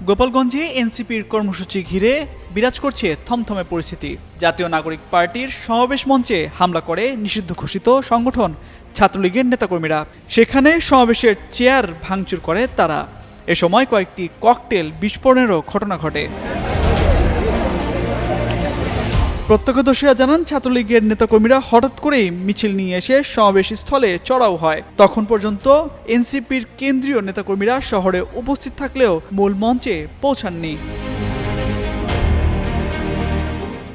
গোপালগঞ্জে এনসিপির কর্মসূচি ঘিরে বিরাজ করছে থমথমে পরিস্থিতি। জাতীয় নাগরিক পার্টির সমাবেশ মঞ্চে হামলা করে নিষিদ্ধ ঘোষিত সংগঠন ছাত্রলীগের নেতাকর্মীরা। সেখানে সমাবেশের চেয়ার ভাঙচুর করে তারা। এ সময় কয়েকটি ককটেল বিস্ফোরণেরও ঘটনা ঘটে। প্রত্যক্ষদর্শীরা জানান, ছাত্রলীগের নেতাকর্মীরা হঠাৎ করেই মিছিল নিয়ে এসে সমাবেশ স্থলে চড়াও হয়। তখন পর্যন্ত এনসিপির কেন্দ্রীয় নেতাকর্মীরা শহরে উপস্থিত থাকলেও মূল মঞ্চে পৌঁছাননি।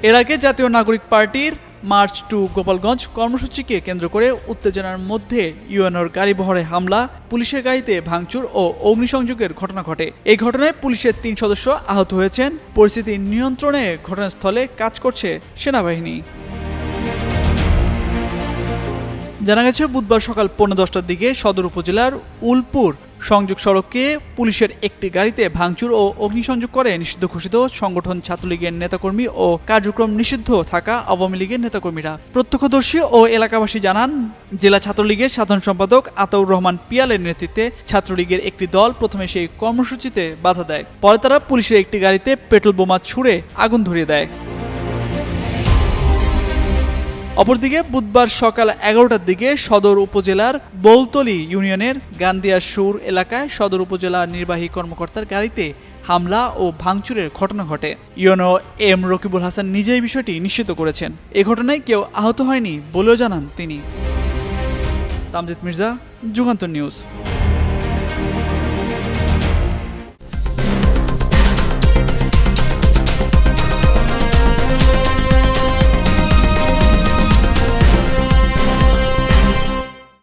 এর আগে জাতীয় নাগরিক পার্টির মার্চ টু গোপালগঞ্জ কর্মসূচিকে কেন্দ্র করে উত্তেজনার মধ্যে ইউএনওর গাড়িবহরে হামলা, পুলিশের গাড়িতে ভাঙচুর ও অগ্নিসংযোগের ঘটনা ঘটে। এই ঘটনায় পুলিশের ৩ সদস্য আহত হয়েছেন। পরিস্থিতি নিয়ন্ত্রণে ঘটনাস্থলে কাজ করছে সেনাবাহিনী। জানা গেছে, বুধবার সকাল 10:15টার দিকে সদর উপজেলার উলপুর সংযোগ সড়কে পুলিশের একটি গাড়িতে ভাঙচুর ও অগ্নিসংযোগ করে নিষিদ্ধ ঘোষিত সংগঠন ছাত্রলীগের নেতাকর্মী ও কার্যক্রম নিষিদ্ধ থাকা আওয়ামী লীগের নেতাকর্মীরা। প্রত্যক্ষদর্শী ও এলাকাবাসী জানান, জেলা ছাত্রলীগের সাধারণ সম্পাদক আতাউর রহমান পিয়ালের নেতৃত্বে ছাত্রলীগের একটি দল প্রথমে সেই কর্মসূচিতে বাধা দেয়। পরে তারা পুলিশের একটি গাড়িতে পেট্রোল বোমা ছুড়ে আগুন ধরিয়ে দেয়। অপরদিকে বুধবার সকাল 11টার দিকে সদর উপজেলার বৌতলী ইউনিয়নের গান্দিয়া সুর এলাকায় সদর উপজেলা নির্বাহী কর্মকর্তার গাড়িতে হামলা ও ভাঙচুরের ঘটনা ঘটে। ইউএনও এম রকিবুল হাসান নিজেই বিষয়টি নিশ্চিত করেছেন। এ ঘটনায় কেউ আহত হয়নি বলেও জানান তিনি। তামজিদ মির্জা, যুগান্তর নিউজ।